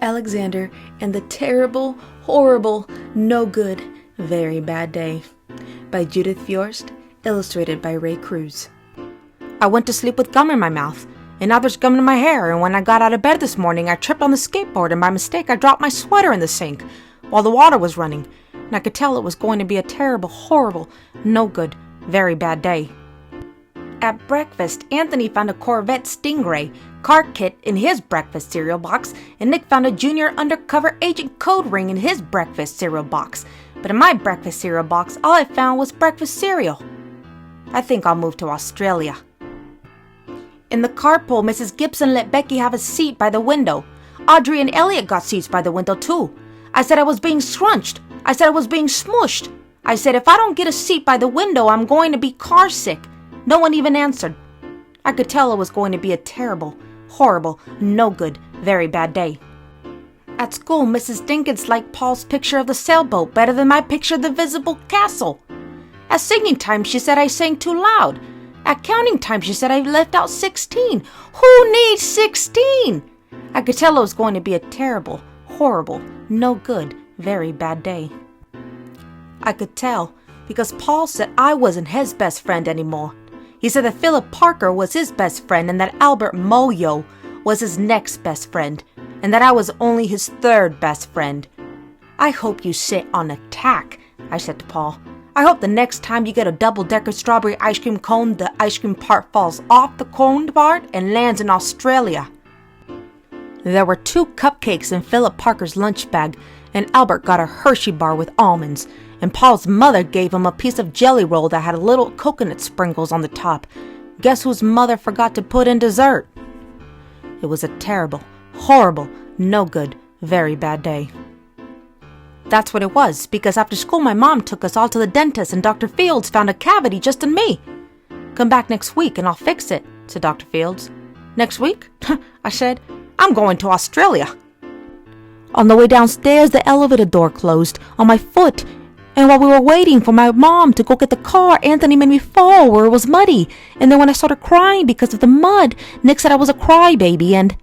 Alexander and the Terrible, Horrible, No Good, Very Bad Day by Judith Viorst, illustrated by Ray Cruz. I went to sleep with gum in my mouth, and now there's gum in my hair, and when I got out of bed this morning, I tripped on the skateboard, and by mistake, I dropped my sweater in the sink while the water was running, and I could tell it was going to be a terrible, horrible, no good, very bad day. At breakfast, Anthony found a Corvette Stingray car kit in his breakfast cereal box, and Nick found a junior undercover agent code ring in his breakfast cereal box. But in my breakfast cereal box, all I found was breakfast cereal. I think I'll move to Australia. In the carpool, Mrs. Gibson let Becky have a seat by the window. Audrey and Elliot got seats by the window too. I said I was being scrunched. I said I was being smooshed. I said if I don't get a seat by the window, I'm going to be car sick. No one even answered. I could tell it was going to be a terrible, horrible, no good, very bad day. At school, Mrs. Dinkins liked Paul's picture of the sailboat better than my picture of the visible castle. At singing time, she said I sang too loud. At counting time, she said I left out 16. Who needs 16? I could tell it was going to be a terrible, horrible, no good, very bad day. I could tell because Paul said I wasn't his best friend anymore. He said that Philip Parker was his best friend and that Albert Moyo was his next best friend, and that I was only his third best friend. I hope you sit on a tack, I said to Paul. I hope the next time you get a double-decker strawberry ice cream cone, the ice cream part falls off the cone part and lands in Australia. There were 2 cupcakes in Philip Parker's lunch bag, and Albert got a Hershey bar with almonds, and Paul's mother gave him a piece of jelly roll that had little coconut sprinkles on the top. Guess whose mother forgot to put in dessert? It was a terrible, horrible, no good, very bad day. That's what it was, because after school my mom took us all to the dentist and Dr. Fields found a cavity just in me. Come back next week and I'll fix it, said Dr. Fields. Next week? I said, I'm going to Australia. On the way downstairs, the elevator door closed on my foot, and while we were waiting for my mom to go get the car, Anthony made me fall where it was muddy, and then when I started crying because of the mud, Nick said I was a crybaby, and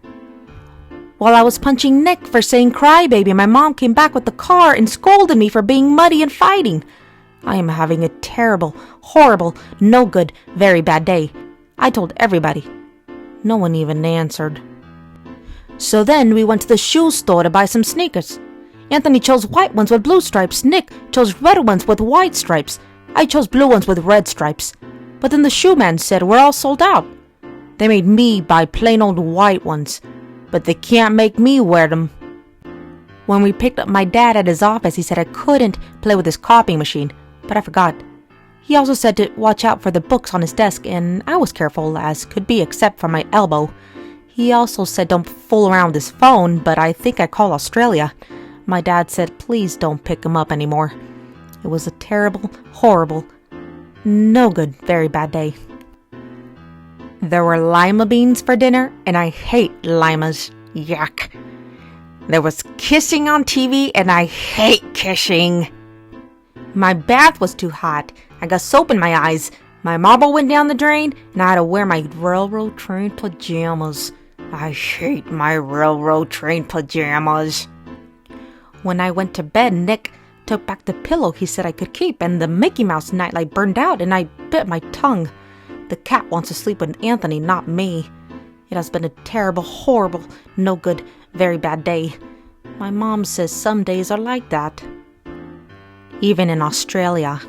while I was punching Nick for saying crybaby, my mom came back with the car and scolded me for being muddy and fighting. I am having a terrible, horrible, no good, very bad day. I told everybody. No one even answered. So then we went to the shoe store to buy some sneakers. Anthony chose white ones with blue stripes. Nick chose red ones with white stripes. I chose blue ones with red stripes. But then the shoe man said we're all sold out. They made me buy plain old white ones, but they can't make me wear them. When we picked up my dad at his office, he said I couldn't play with his copying machine, but I forgot. He also said to watch out for the books on his desk, and I was careful as could be except for my elbow. He also said don't fool around with his phone, but I think I called Australia. My dad said please don't pick him up anymore. It was a terrible, horrible, no good, very bad day. There were lima beans for dinner, and I hate limas. Yuck. There was kissing on TV, and I hate kissing. My bath was too hot. I got soap in my eyes. My marble went down the drain, and I had to wear my railroad train pajamas. I hate my railroad train pajamas. When I went to bed, Nick took back the pillow he said I could keep, and the Mickey Mouse nightlight burned out, and I bit my tongue. The cat wants to sleep with Anthony, not me. It has been a terrible, horrible, no good, very bad day. My mom says some days are like that. Even in Australia.